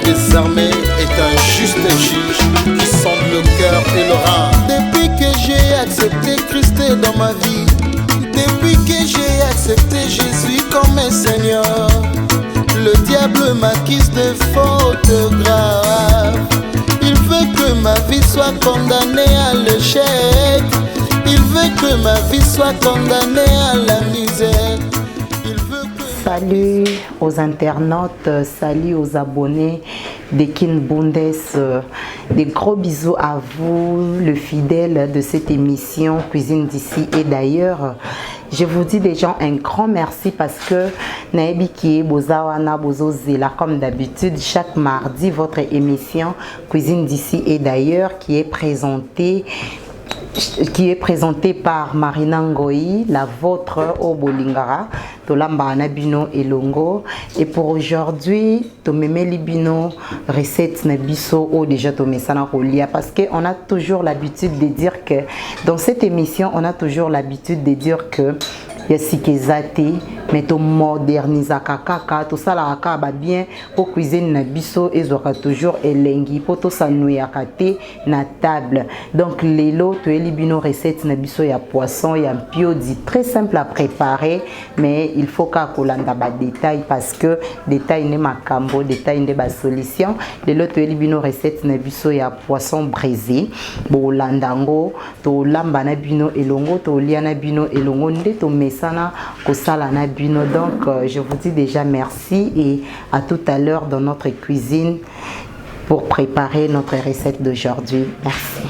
des armées est un juste juge qui sonde le cœur et le rein. Depuis que j'ai accepté Christ dans ma vie, depuis que j'ai accepté Jésus comme un Seigneur, le diable m'accuse de fautes graves. Il veut que ma vie soit condamnée à l'échec. Il veut que ma vie soit condamnée à la misère. Salut aux internautes, salut aux abonnés de Kin Bundes. Des gros bisous à vous, le fidèle de cette émission Cuisine d'ici et d'ailleurs. Je vous dis déjà un grand merci parce que Naebi qui est Bozawana Bozozela comme d'habitude chaque mardi votre émission Cuisine d'ici et d'ailleurs qui est présentée par Marina Ngoyi, la vôtre au Bolingara, Tolamba Anabino et Longo. Et pour aujourd'hui, Tomeme Libino, recette Nabiso ou déjà Tomesana Rolia. Parce qu'on a toujours l'habitude de dire que, dans cette émission, on a toujours l'habitude de dire que Yassikezate, mais to modernisa kaka, tout ça la kaka bien pour cuisine na biso et zora toujours elengi pour tout ça nouyakate na table. Donc les lots to elibino recette na biso ya poisson ya piodi très simple à préparer, mais il faut qu'à kolanda ba détail parce que détail ne makambo, détail ne ba solution. Les lots to elibino recette na biso ya poisson braisé, bo landango to lamba na bino elongo to liana bino elongo nde to mesana ko sala na bino. Donc je vous dis déjà merci et à tout à l'heure dans notre cuisine pour préparer notre recette d'aujourd'hui. Merci.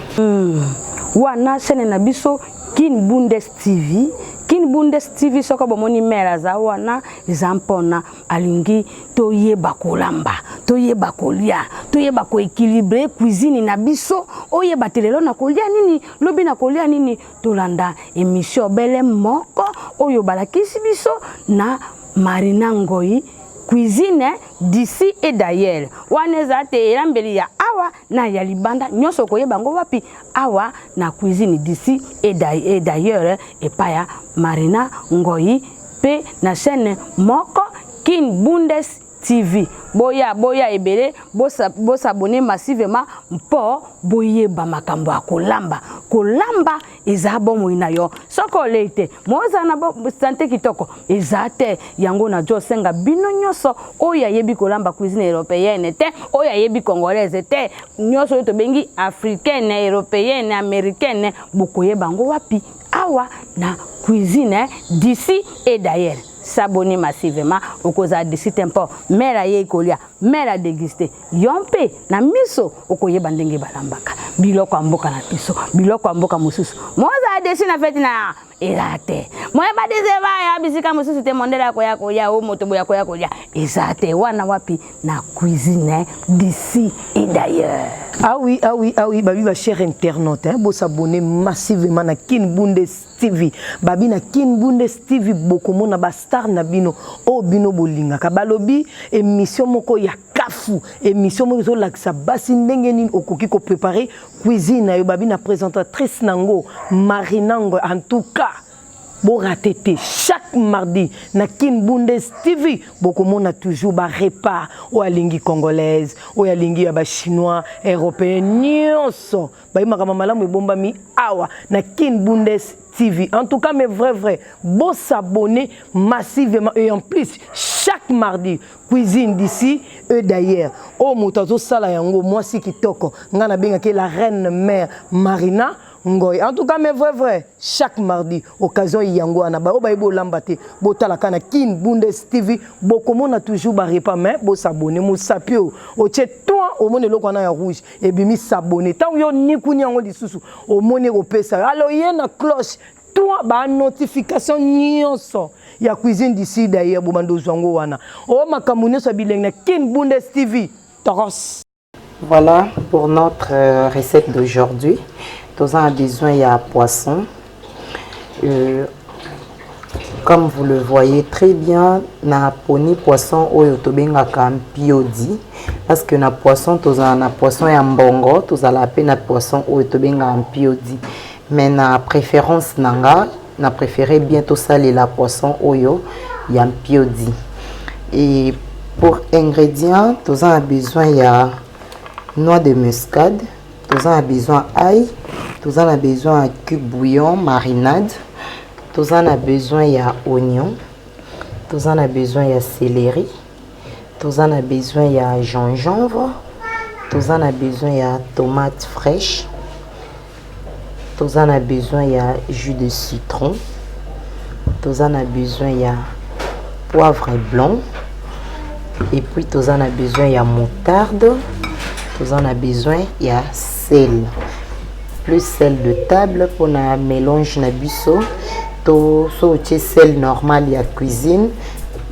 Wana sene na biso Kin Bundes TV. Kin Bundes TV soko bomoni mera za wana zampona alingi toyeba kolamba, toyeba kolia, toyeba ko équilibrer cuisine na biso, oyeba telelo na kolia nini, lobi na kolia nini, tolanda émission bele moko oyo balakisi biso na Marina Ngoyi cuisine d'ici et d'ailleurs. Waneza te elambeli ya awa na ya libanda nyoso koyeba ngo wapi awa na cuisine d'ici et d'ailleurs et pa ya Marina Ngoyi pe na chaîne moko Kin Bundes TV. Boya ebele bosa abonner massivement mpo boyeba makambo ya kolamba eza bomo inayo soko leite moza na bo santé kitoko eza te yango na jo senga bino nyoso oya yebi kolamba cuisine européenne te oya yebi congolaise te nyoso to bengi africaine européenne américaine bokoyeba ngo wapi awa na cuisine d'ici et d'ailleurs. S'abonner massivement au cause de ce tempo mera ye kolia mera déguster yompe na miso okoye bandenge balambaka biloko amboka na piso biloko amboka mususu moza desi na feti na elate moye ba dezeva ya bisika mususu te mondela ko ya o moto boya ko ya ezate wana wapi na cuisine d'ici et d'ailleurs. Ah oui, babi ba chers internautes, hein, bo s'abonner massivement na Kin Bundes TV. Babi na Kin Bundes TV bokomo na ba star na bino o bino bolinga ka balobi émission moko ya kafu émission moko zo laksa basi ndenge nini okoki ko préparer cuisine na yo babi na présentatrice nango Marina Ngoyi. En tout cas bon ratété chaque mardi na Kin Bundes TV bokomona toujours ba repas o alingi congolaise o alingi ya ba chinois européen nyonso ba imaka malamu ebomba mi awa na Kin Bundes TV. En tout cas mais vrai bon s'abonner massivement et en plus chaque mardi cuisine d'ici et d'ailleurs o motazo sala yango moi si kitoko ngana benga ke la reine mère Marina Ngoyi. En tout cas mais vrai chaque mardi occasion yango ana ba obayebo lambate botala kana Kin Bundes TV bokomona toujours ba repas mais bo s'abonner mo sapio o tche toi o mone lokwa na ya rouge et bimi s'abonner tant yo nikuni yango lisusu o mone ko pesa alors yena cloche toi ba notification nyonso ya cuisine d'ici d'ailleurs bo bando zwango wana o makamune so bileng na Kin Bundes TV toros. Voilà pour notre recette d'aujourd'hui. Nous avons besoin de poisson. Comme vous le voyez très bien, na poni poisson oyo tobenga ka piodi parce que na poisson tozana poisson ya mbongo, tozala pe na poisson oyo tobenga piodi. Mais na préférence nanga, na préféré bientôt saler la poisson oyo ya piodi. Et Pour ingrédients, nous avons besoin de noix de muscade, nous avons besoin d'ail, nous avons besoin de cube bouillon, marinade, nous avons besoin d'oignon, nous avons besoin de céleri, nous avons besoin de gingembre, nous avons besoin de tomates fraîches, nous avons besoin de jus de citron, nous avons besoin de poivre blanc. Et puis, nous avons besoin de moutarde, nous avons besoin de sel. Plus sel de table pour un mélange na biso. To sel normal ya cuisine.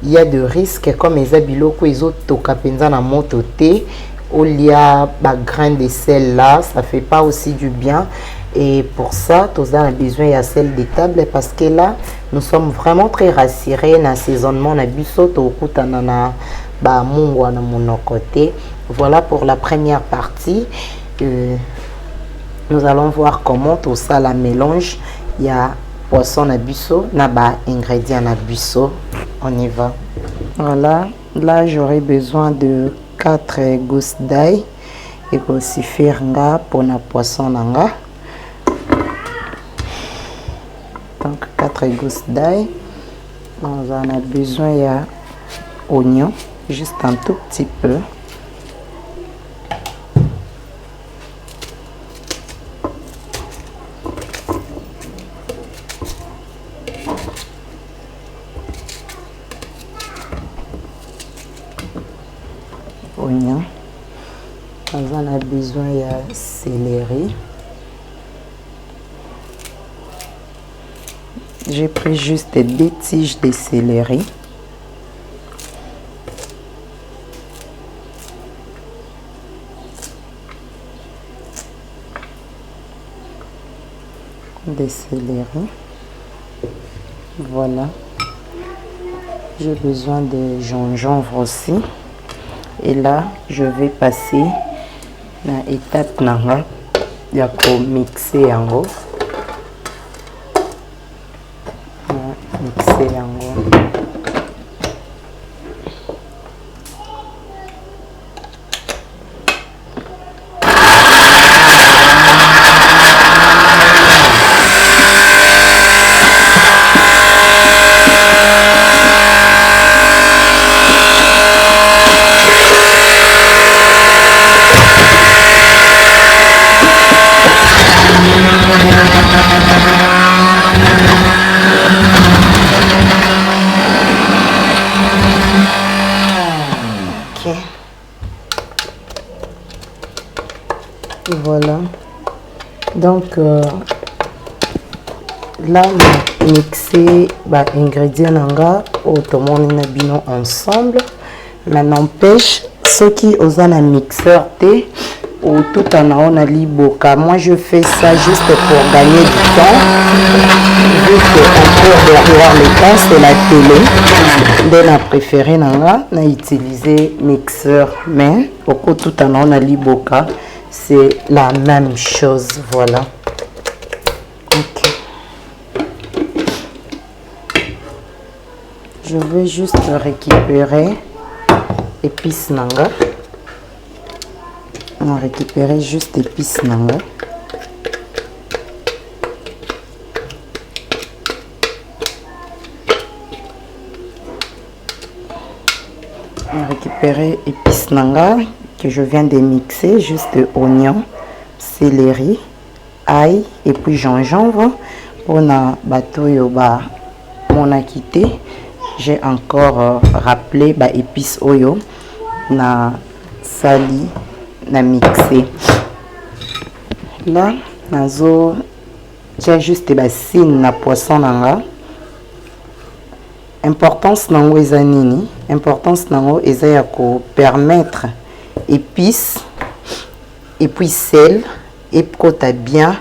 Il y a de risques comme les abiloko ils ont toka penza na moto te. Au lia ba grain de sel là, ça fait pas aussi du bien. Et pour ça, nous avons besoin de sel de table parce que là, nous sommes vraiment très rassurés dans l'assaisonnement na biso to kutanana. Voilà pour la première partie. Nous allons voir comment tout ça la mélange. Il y a poisson na biso, naba ingrédients na biso. On y va. Voilà, là j'aurai besoin de 4 gousses d'ail et aussi faire pour na poisson nanga. Donc 4 gousses d'ail. On en a besoin de oignon. Juste un tout petit peu. Oignon. On a besoin de céleri. J'ai pris juste des tiges de céleri. Des céleri. Voilà. J'ai besoin de gingembre aussi. Et là, je vais passer à l'étape nanga. Il y a pour mixer en gros. Mixer en gros. Voilà. Donc là, on a mixé les ingrédients nanga autrement bino ensemble. Mais n'empêche, ceux qui osent un mixeur thé ou tout en on a liboka. Moi, je fais ça juste pour gagner du temps. Vu qu'on peut derrière le temps, c'est la télé. Donc, on a préféré nanga, on a utilisé mixeur. Mais pour tout en on a liboka. C'est la même chose, voilà. Ok. Je vais juste récupérer épices nanga. On va récupérer juste épices nanga. On va récupérer épices nanga que je viens de mixer, juste oignon, céleri, ail et puis gingembre. Pour na bateau yoba mon a quitté, j'ai encore rappelé ba épices oyo na sali na mixé. Là nazo j'ai juste ba signe na poisson nanga. Importance nango eza nini? Importance nango eza ya ko permettre épices et puis sel et kota bien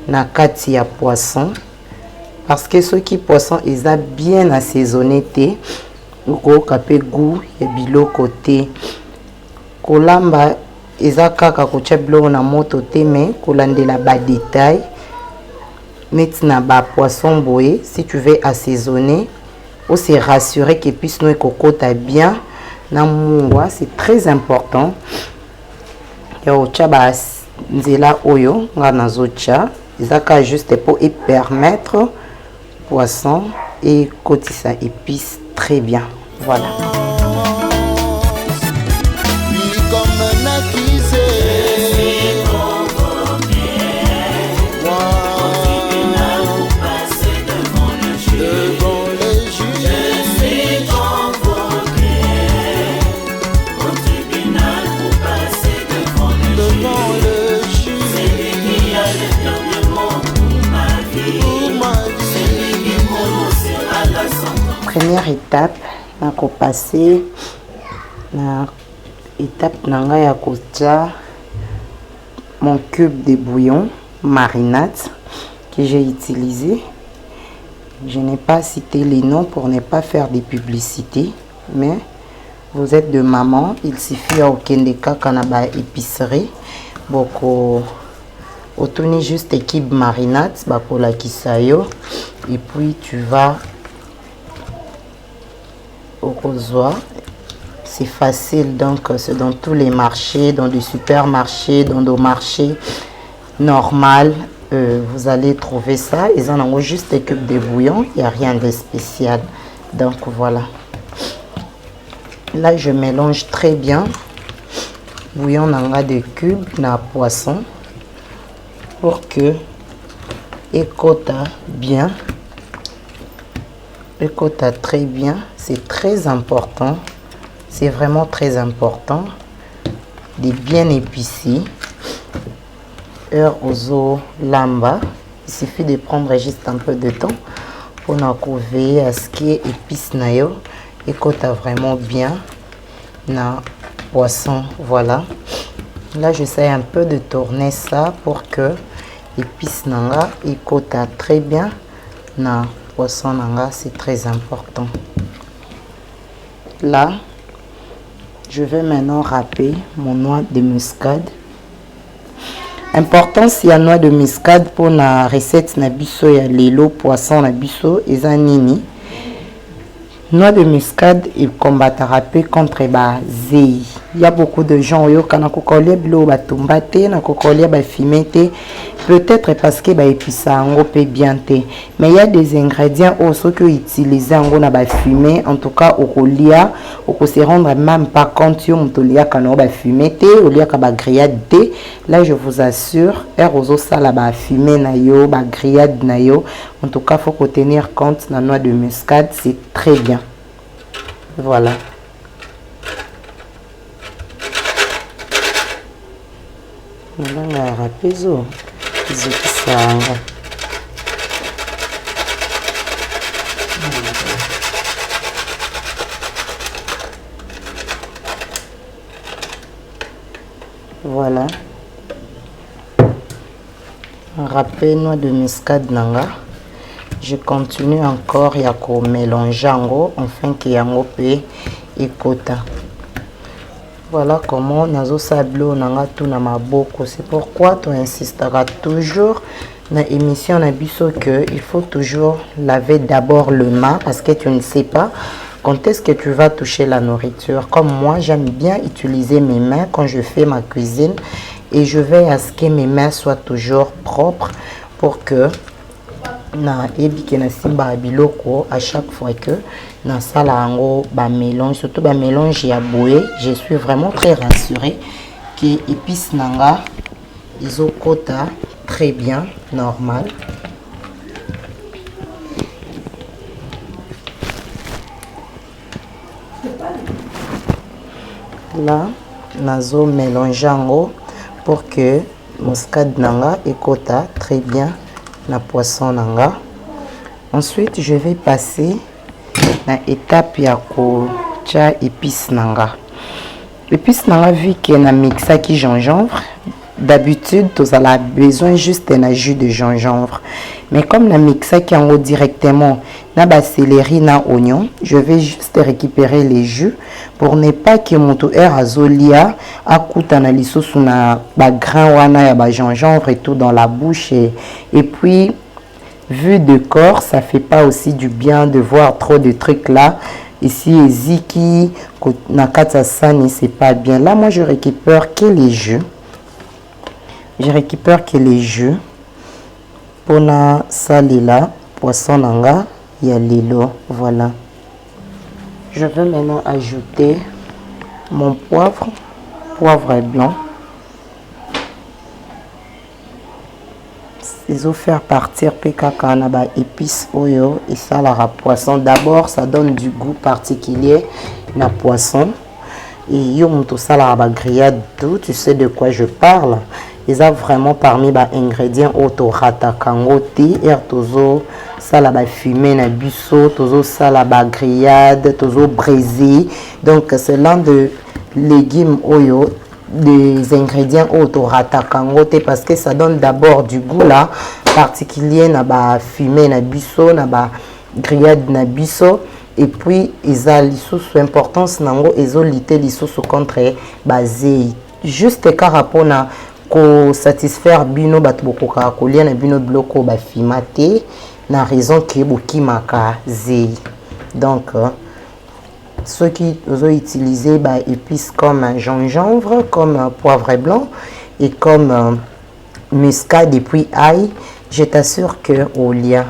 na kati ya poisson parce que ceux qui poisson ils a bien assaisonné té ko kapé goût et biloko té kolamba eza kaka ko tia biloko na moto té mais kolandela ba détail maintenant ba poisson boye si tu veux assaisonner ou se rassurer que puisse nous kokota bien na mungwa, c'est très important. Ya ocha ba nzela oyo nga nazocha, ezaka juste pour y permettre poisson et kotisa épice très bien. Voilà. Première étape, on va passer à l'étape nanga ya kotia mon cube de bouillon marinade que j'ai utilisé. Je n'ai pas cité les noms pour ne pas faire des publicités, mais vous êtes de maman, il suffit à okendeka kanaba épicerie boko otoni juste équipe marinade bakola kisayo et puis tu vas au rosoir. C'est facile, donc c'est dans tous les marchés, dans des supermarchés, dans des marchés normaux, vous allez trouver ça. Ils en ont juste des cubes de bouillon, il n'y a rien de spécial. Donc voilà. Là je mélange très bien bouillon nanga de cubes na poisson pour que écota bien. Écota très bien, c'est très important. C'est vraiment très important de bien épicer. Heure aux lamba. Il suffit de prendre juste un peu de temps pour veiller à ce que épice nayo écota vraiment bien na poisson. Voilà. Là j'essaie un peu de tourner ça pour que épice nanga écota très bien na poisson nanga, c'est très important. Là je vais maintenant râper mon noix de muscade. Important si la noix de muscade pour la recette na biso ya lelo poisson na biso eza nini. Noix de muscade il combattra peu contre ba zei. Il y a beaucoup de gens yo kana kokolia bilo ba tombate na kokolia ba fimete. Peut-être parce que ba épisa ngo pe bien te. Mais il y a des ingrédients aussi que utiliser ngo na ba fumé. En tout cas au kolia, au ko se rendre même pas compte yo mutolia kana ba fumete, au lia ka ba grillade te. Là je vous assure, erozo sala ba fumé na yo, ba grillade na yo. En tout cas, faut qu'on tenir compte la noix de muscade, c'est très bien. Voilà. Voilà. Râpé noix de muscade nanga. Je continue encore à mélanger afin qu'il y ait un peu et quota. Voilà comment nazo sablo nanga tout na maboko. C'est pourquoi tu insisteras toujours dans l'émission na biso que il faut toujours laver d'abord le main parce que tu ne sais pas quand est-ce que tu vas toucher la nourriture. Comme moi, j'aime bien utiliser mes mains quand je fais ma cuisine et je veille à ce que mes mains soient toujours propres pour que na ebike na simba biloko à chaque fois que na sala ango ba mélange, surtout ba mélange ya boué, je suis vraiment très rassurée que épice nanga izokota très bien normal. Là nazo mélanger ango pour que muscade nanga ekota très bien la poisson nanga. Ensuite je vais passer à l'étape ya kocha épice nanga. Épice nanga vu que na mixa qui gingembre, d'habitude tu as besoin juste d'un jus de gingembre, mais comme na mixa qui en haut directement na ba céleri na oignon, je vais juste récupérer les jus pour ne pas que mon air azolia akuta na lisusu na ba grain wana ya ba gingembre et tout dans la bouche et puis vu de corps ça fait pas aussi du bien de voir trop de trucs là. ici eziki nakata sani, c'est pas bien. Là moi je récupère que les jeux. Je récupère que les jeux pour la salila poisson nanga ya lilo. Voilà. Je vais maintenant ajouter mon poivre blanc. Ils ont faire partir PKK na ba épices oyo et ça la poisson. D'abord ça donne du goût particulier na poisson et yo muto ça la ba grillade tout, tu sais de quoi je parle. Ils ont vraiment parmi ba ingrédients auto rata kangoti et tozo ça la ba fumé na biso, tozo ça la ba grillade, tozo braisé. Donc c'est l'un de légumes oyo des ingrédients auto-ratakangote parce que ça donne d'abord du goût là particulier na ba fumé na biso na ba grillade na biso et puis ils a l'issous importance nango ezolité l'issous contre basé juste car rapport na ko satisfaire bino bat bokoka kolia na bino bloko ba fimate na raison que bokimaka zé. Donc ceux qui ont utilisé bah, épices comme gingembre, comme poivre blanc et comme muscade et puis ail, je t'assure que au lien.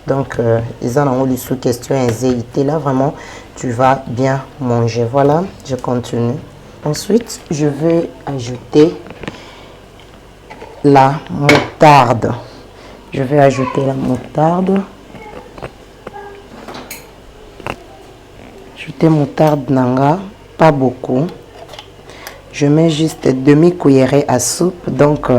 Donc, ils en ont eu sous question et là vraiment tu vas bien manger. Voilà, je continue. Ensuite, je vais ajouter la moutarde. Je vais ajouter la moutarde. Ajouter moutarde nanga, pas beaucoup. Je mets juste demi-cuillerée à soupe, donc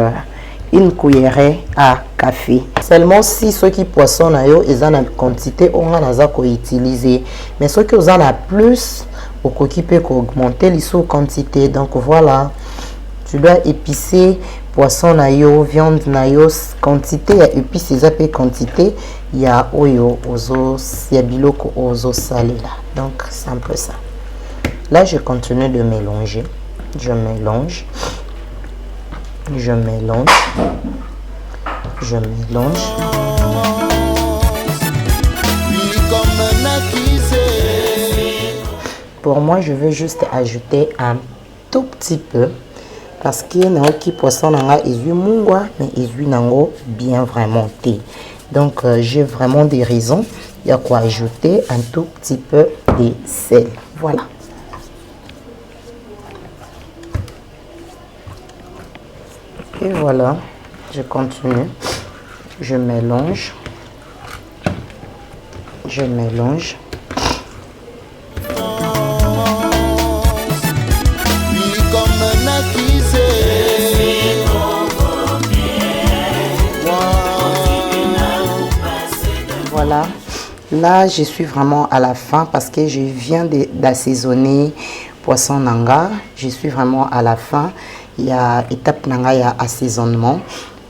une cuillerée à café. Seulement si ceux qui poissonnent ils en ont quantité, on en a utiliser. Mais ceux qui en ont plus, au qui peut augmenter les quantité. Donc voilà, tu dois épicer poisson nayo, viande nayo, quantité, il y a épices, il quantité, il y a oyo, ozo, il y a biloko, ozo salé là. Donc c'est un peu ça. Là je continue de mélanger. Je mélange. Je mélange. Je mélange. Pour moi, je veux juste ajouter un tout petit peu. Parce qu'il y a qui poisson nanga ezui mungwa mais ezui nango bien vraiment thé. Donc j'ai vraiment des raisons. Il y a quoi ajouter un tout petit peu de sel. Voilà. Et voilà, je continue. Je mélange. Je mélange. Voilà, là je suis vraiment à la fin parce que je viens d'assaisonner poisson nanga. Je suis vraiment à la fin. Il y a étape nanga, il y a assaisonnement.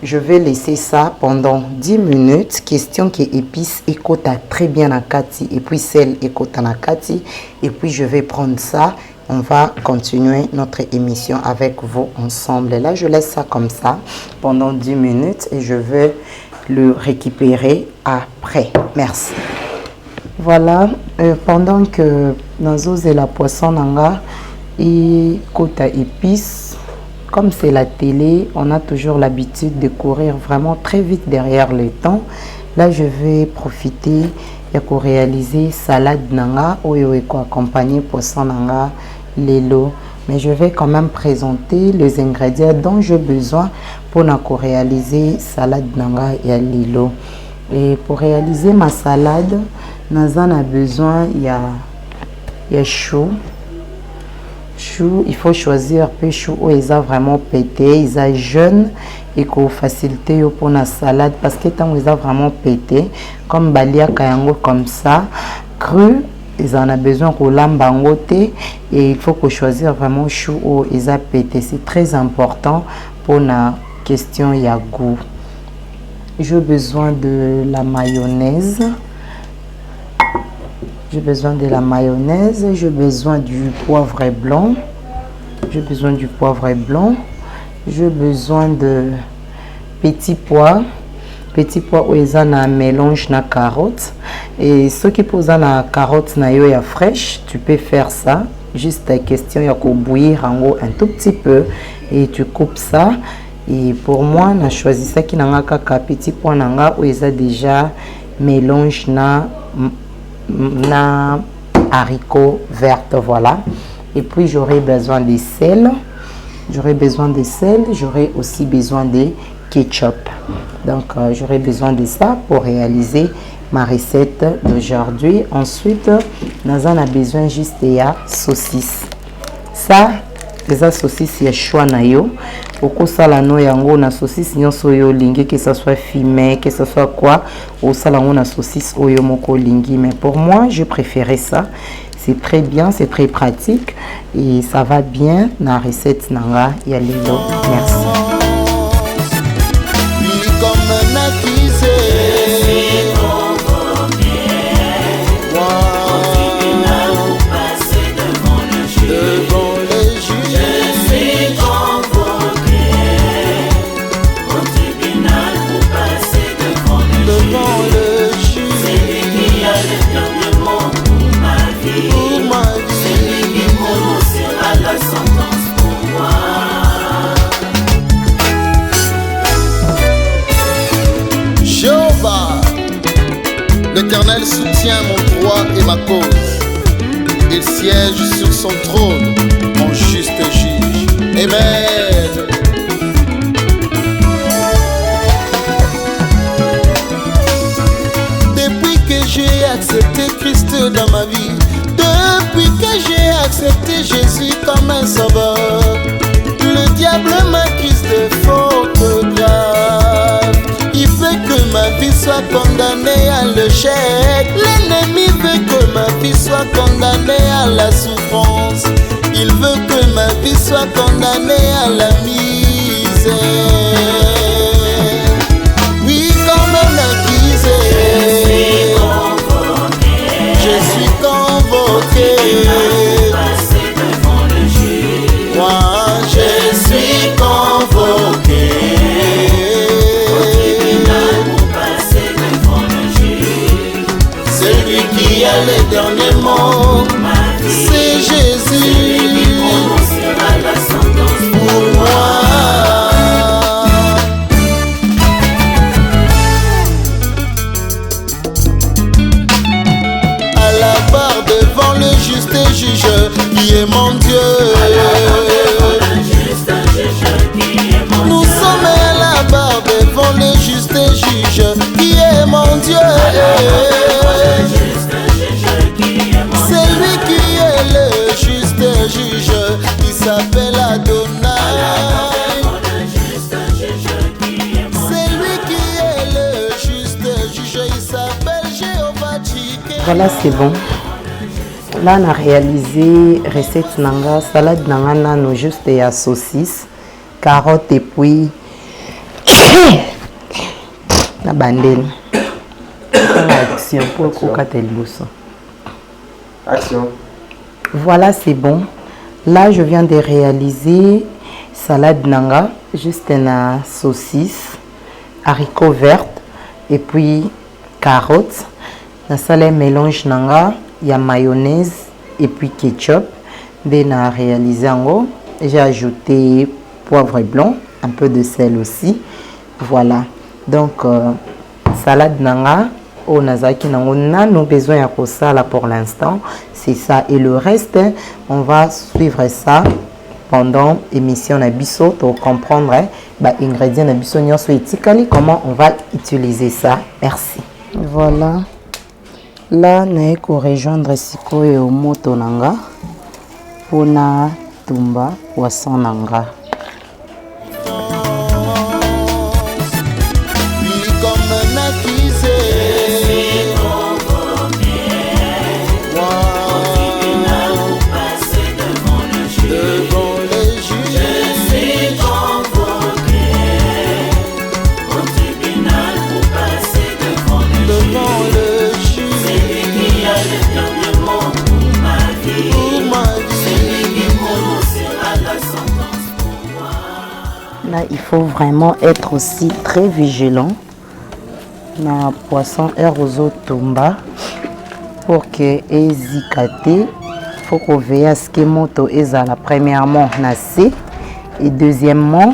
Je vais laisser ça pendant 10 minutes. Question que épices écota très bien à kati et puis sel écota na kati. Et puis je vais prendre ça. On va continuer notre émission avec vous ensemble. Là je laisse ça comme ça pendant 10 minutes et je vais le récupérer après. Merci. Voilà, pendant que Nazo et la poisson nanga et côte à épices, comme c'est la télé, on a toujours l'habitude de courir vraiment très vite derrière le temps. Là, je vais profiter pour réaliser salade nanga ou accompagner poisson nanga lelo. Mais je vais quand même présenter les ingrédients dont j'ai besoin pour réaliser salade nanga et lilo. Et pour réaliser ma salade, Nazan a besoin, il y a chou. Chou, il faut choisir peu chou où ils ont vraiment pété, ils ont jeune et qu'on facilite pour la salade parce que tant ils ont vraiment pété, comme balia kayango comme ça, cru. Ils en ont besoin pour l'ambangote et il faut qu'on choisisse vraiment chou ou ils ont pété. C'est très important pour la question ya goût. J'ai besoin de la mayonnaise. J'ai besoin de la mayonnaise. J'ai besoin du poivre blanc. J'ai besoin du poivre blanc. J'ai besoin de petits pois. petit pois oyo eza na mélange na carotte. Et ceux qui posent na carotte na yo ya fraîche, tu peux faire ça. Juste question ya ko bouillir en haut un tout petit peu et tu coupes ça. Et pour moi, na choisi ça qui n'a kaka petit pois nanga oyo eza déjà mélange na haricots verts, voilà. Et puis j'aurai besoin de sel. J'aurai aussi besoin de ketchup. Donc j'aurai besoin de ça pour réaliser ma recette d'aujourd'hui. Ensuite, nous avons besoin juste de saucisse. Ça, les saucisses ya choix na yo. Oko sala no yango na saucisse nyonso yo lingi, que ça soit fumé, que ça soit quoi, au salango na saucisse oyo moko lingi. Mais pour moi, je préférais ça. C'est très bien, c'est très pratique et ça va bien dans la recette nanga ya lelo. Merci. L'Éternel soutient mon droit et ma cause. Il siège sur son trône en juste juge. Amen. Depuis que j'ai accepté Christ dans ma vie, depuis que j'ai accepté Jésus comme un sauveur, le diable m'accuse de fautes graves. Il veut que ma vie soit condamnée à l'échec. L'ennemi veut que ma vie soit condamnée à la souffrance. Il veut que ma vie soit condamnée à la misère. Oui, comme un accusé, je suis convoqué. Moi, je suis convoqué. Celui qui a le dernier mot, c'est Jésus. Pour moi. À la barre devant le juste juge qui est mon Dieu. Nous sommes à la barre devant le juste juge qui est mon Dieu. C'est lui qui est le juste juge, il s'appelle Adonai. C'est lui qui est le juste juge, il s'appelle Jéhovah Jireh. Voilà, c'est bon. Là, on a réalisé recette nanga, salade nanga nano juste ya saucisse, carotte et puis la bandine. Action pour Action. Voilà, c'est bon. Là, je viens de réaliser salade nanga, juste une saucisse, haricots verts et puis carottes. Dans ça, mélange nanga, il y a mayonnaise et puis ketchup. Bien à réaliser en haut. J'ai ajouté poivre blanc, un peu de sel aussi. Voilà. Donc, salade nanga. On a nos besoins à ça là pour l'instant, c'est ça, et le reste on va suivre ça pendant l'émission Nabiso pour comprendre ingrédients Nabiso nyonso etikali, comment on va utiliser ça. Merci. Voilà, là nae ko rejoindre sikoyo moto nanga pona tumba poisson nanga. Là, il faut vraiment être aussi très vigilant na poisson erozo tomba pour que ezikate. Faut qu'on veille à ce que moto ezala premièrement na C et deuxièmement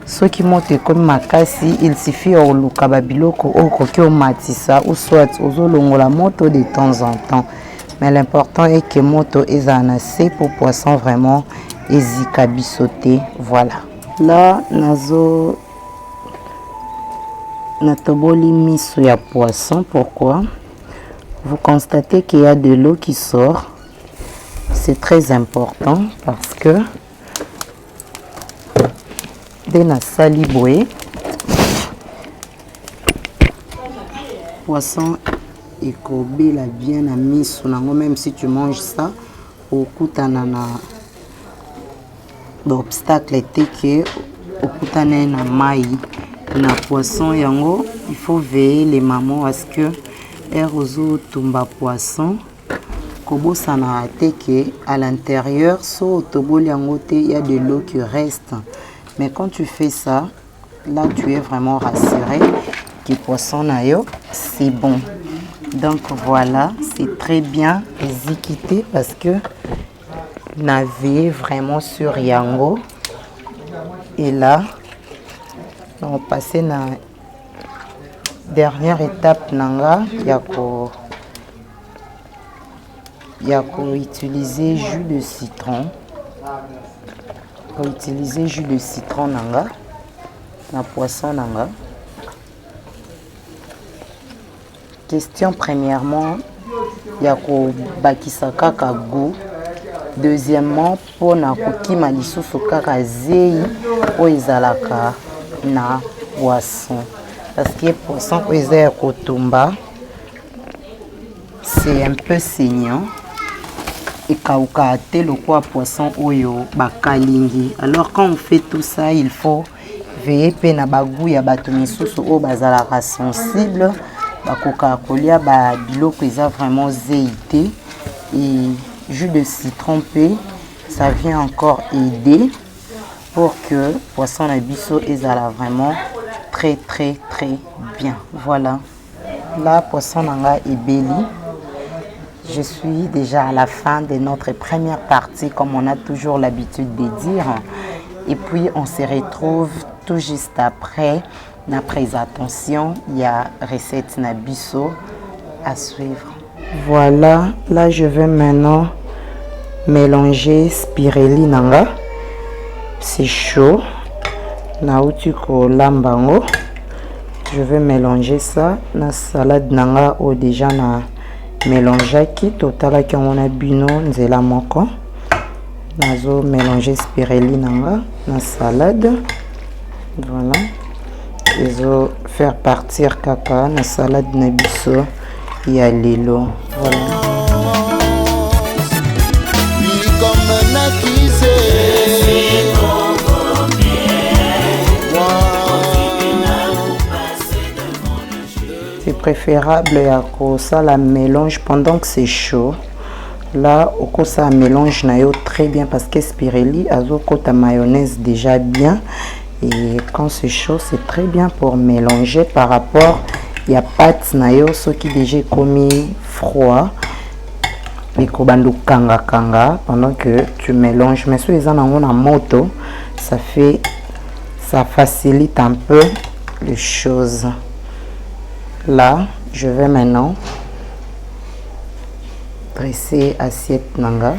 ce qui monte comme makasi il suffit au luka babiloko okoki omatisa ou soit ozolongola moto de temps en temps, mais l'important est que moto ezala na C pour poisson vraiment ezika bisoté. Voilà, là nazo natoboli miso ya poisson. Pourquoi? Vous constatez qu'il y a de l'eau qui sort. C'est très important parce que dès na saliboué poisson ekobela bien na miso nango. Même si tu manges ça okutana na d'obstacle était que okutana na mai na poisson yango. Il faut veiller les mamans à ce que erozo tumba poisson kobosana te que à l'intérieur so toboli yango te, il y a de l'eau qui reste. Mais quand tu fais ça, là tu es vraiment rassuré que poisson nayo c'est bon. Donc voilà, c'est très bien exécuté parce que naviguer vraiment sur yango. Et là on passe na dernière étape nanga yako utiliser jus de citron. Pour utiliser jus de citron nanga na poisson nanga. Question premièrement yako bakisa kaka goût. Deuxièmement pour na kokima lisusu kaka zei o ezalaka na poisson. Parce que poisson oyo kotumba c'est un peu saignant et kauka te le quoi poisson oyo bakalingi. Alors quand on fait tout ça, il faut veiller pe na bagou ya bato misusu o bazalaka sensible bakoka kolia ba biloko eza vraiment zeité et jus de citron pe ça vient encore aider pour que poisson na biso ezala vraiment très bien. Voilà, là poisson nanga ebeli. Je suis déjà à la fin de notre première partie comme on a toujours l'habitude de dire, et puis on se retrouve tout juste après la présentation. Il y a recette na biso à suivre. Voilà, là je vais maintenant mélanger spirelli nanga. C'est chaud. Nautiko lambango. Je vais mélanger ça na salade nanga ou déjà na mélanger qui total qui on a bino nzela moko. Nazo mélanger spirelli nanga na salade. Voilà. Ils faire partir kaka na salade na biso ya lelo. Voilà. C'est préférable à ça la mélange pendant que c'est chaud. Là, au ça mélange nayo très bien parce que spirelli azo kota mayonnaise déjà bien, et quand c'est chaud c'est très bien pour mélanger par rapport il y a pâte nayo ce qui déjà commis froid et kobandu kanga kanga pendant que tu mélanges. Mais si les en a moto ça facilite un peu les choses. Là, je vais maintenant dresser assiette nanga.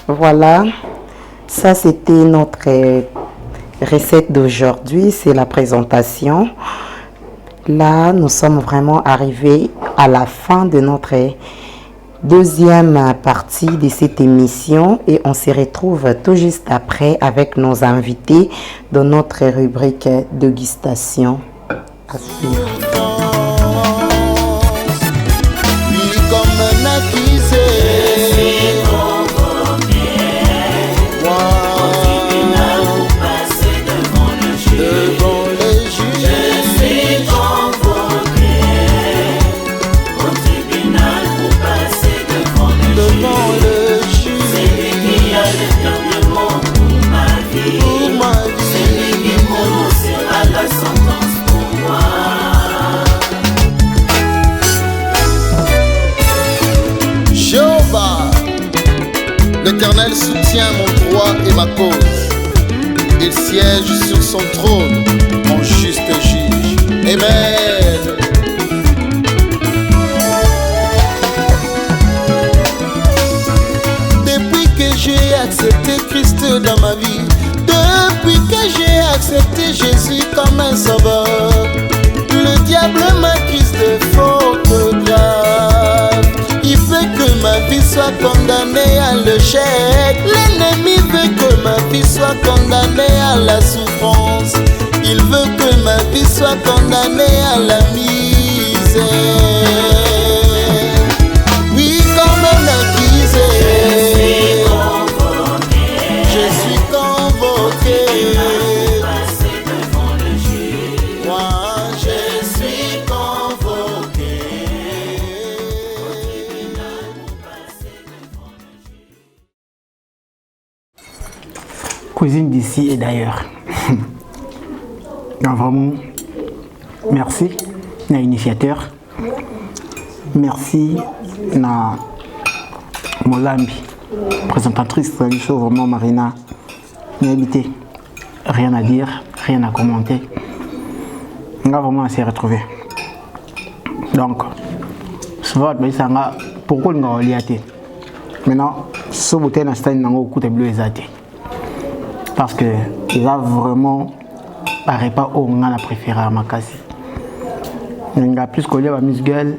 Voilà, ça c'était notre recette d'aujourd'hui, c'est la présentation. Là, nous sommes vraiment arrivés à la fin de notre deuxième partie de cette émission et on se retrouve tout juste après avec nos invités dans notre rubrique dégustation. À suivre. accusé. L'Éternel soutient mon droit et ma cause. Il siège sur son trône, mon juste juge. Amen. Depuis que j'ai accepté Christ dans ma vie, depuis que j'ai accepté Jésus comme un sauveur, le diable m'accuse de fautes graves. Il veut que ma vie soit condamnée à l'échec. L'ennemi veut que ma vie soit condamnée à la souffrance. Il veut que ma vie soit condamnée à la misère. Oui, comme un accusé, je suis convoqué. Moi, je suis convoqué. Cuisine d'ici et d'ailleurs. Donc vraiment, merci à l'initiateur. Merci à Molambi, présentatrice de l'émission, vraiment Marina. N'habitez, rien à dire, rien à commenter. On va vraiment s'y retrouver. Donc, souvent, pourquoi on a lié. Maintenant, ce bouteille n'a pas de bleu exaté. Parce que il a vraiment un repas où on a préféré à Makassi. Il a plus collé à Miss Girl,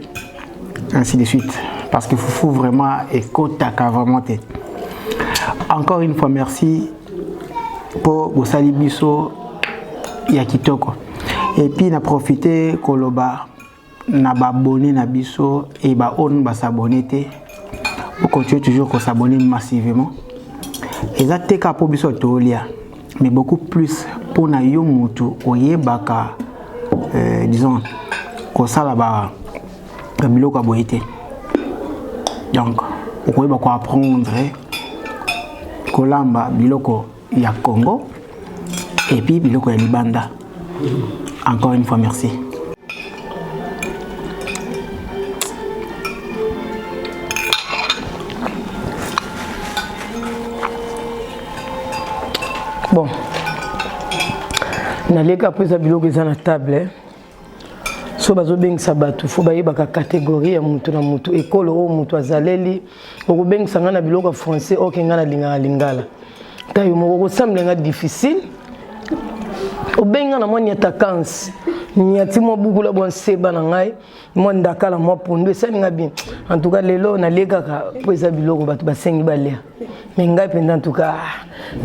ainsi de suite. Parce que Foufou vraiment est kotaka vraiment. Encore une fois, merci pour Bosali Biso Yakitoko. Et puis, on a profité Koloba, na abonné na Biso et on va s'abonner. Pour continuer toujours à s'abonner massivement. Et ça c'est pour Biso Tolia, mais beaucoup plus pour na yo mutu oyebaka disons ko sala ba biloko boyete. Donc on va apprendre kolamba biloko ya Congo et puis biloko ya Libanda. Encore une fois merci. Bon, n'allez qu'après ça biloko za na table. So bazo bengisa batu, faut baye baka catégorie ya mutu na mutu, école o mutu azaleli, oko bengisa ngana biloko français o kenga na lingala. Tayo moko ko semble difficile. O benga na mwanya takansi. Nyati mo bukula bon seba na ngai, mo ndakala mo pondo ça nga bien. En tout cas lelo na lega ka poza biloko batu basengi balea. Mais ngai penda en tout cas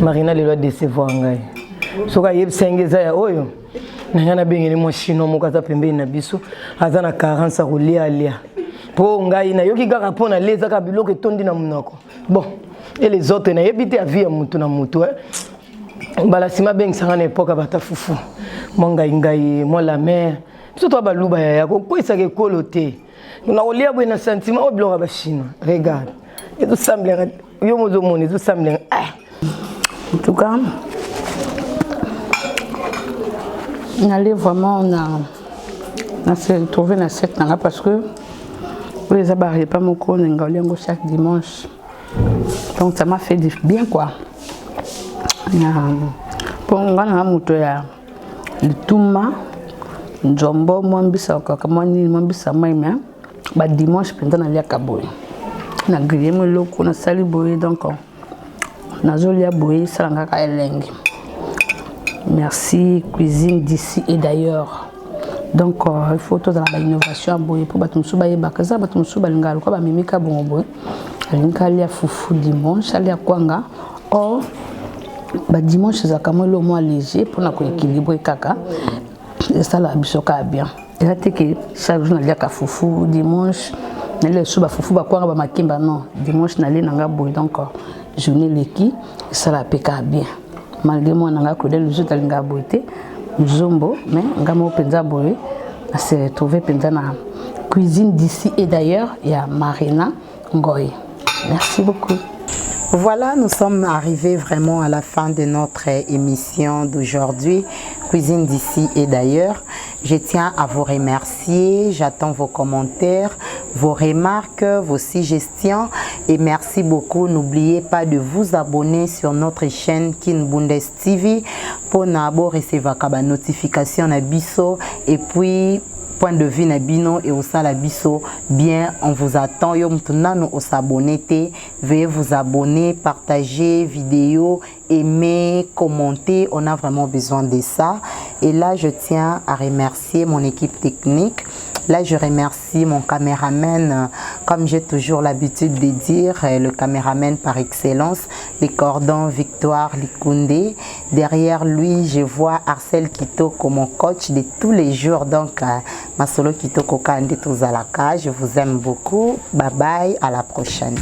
Marina lelo décevoir ngai. Soka yeb sengeza ya oyo. Nanga bengeli mo chino mo kaza pembeni na biso, azana 40 rolia alia. Po ngai na yoki kaka pona leza ka biloko tondi na munoko. Bon, et les autres na yebite a vie mutu na mutu bala sima beng sanga na époque bata fufu. Monga ngai mo la mère. Surtout ba luba ya ko isa ke kolote. Na olia bo na sentiment o biloko ba chino. Regarde. Et tout semble yo mo zo moni tout semble En tout cas, on allait vraiment on s'est retrouvé dans cette année parce que vous les avez pas mon cours chaque dimanche. Donc ça m'a fait du bien quoi. Pour ngana muto ya lituma njombo mwambisa kama ni mwambisa maima ba dimanche pendant na lia kaboy. Na grillé mo loko na sali boy donc nazolia boy salanga ka elengi. Merci cuisine d'ici et d'ailleurs. Donc il faut tout dans la innovation boy pour batumsu ba yeba kaza batumsu ba lingalo kwa ba mimika bon boy. Alinka lia fufu dimanche alia kwanga or ba dimanche za kama le moins léger pour na ko équilibrer kaka et ça la bisoka bien. Et là que chaque jour na lia ka fufu dimanche le suba fufu ba kwanga ba makimba non dimanche na li nanga boy donc journée leki ça la peka bien malgré moi nanga ko le jour talinga boité Zombo mais ngamo penza boy s'est retrouvé penza na cuisine d'ici et d'ailleurs il y a Marina Ngoy. Merci beaucoup. Voilà, nous sommes arrivés vraiment à la fin de notre émission d'aujourd'hui, Cuisine d'ici et d'ailleurs. Je tiens à vous remercier, j'attends vos commentaires, vos remarques, vos suggestions et merci beaucoup. N'oubliez pas de vous abonner sur notre chaîne Kin Bundes TV pour recevoir la notification à Bisso et puis point de vue Nabino et au Salabiso, bien, on vous attend. Yo mtunano au s'abonner, veuillez vous abonner, partager vidéo, aimer, commenter. On a vraiment besoin de ça. Et là, je tiens à remercier mon équipe technique. Là, je remercie mon caméraman, comme j'ai toujours l'habitude de dire, le caméraman par excellence, les cordons Victoire Likunde. Derrière lui, je vois Arcel Kitoko, mon coach de tous les jours. Donc, Masolo Kitoko Kande Tozalaka, je vous aime beaucoup. Bye bye, à la prochaine.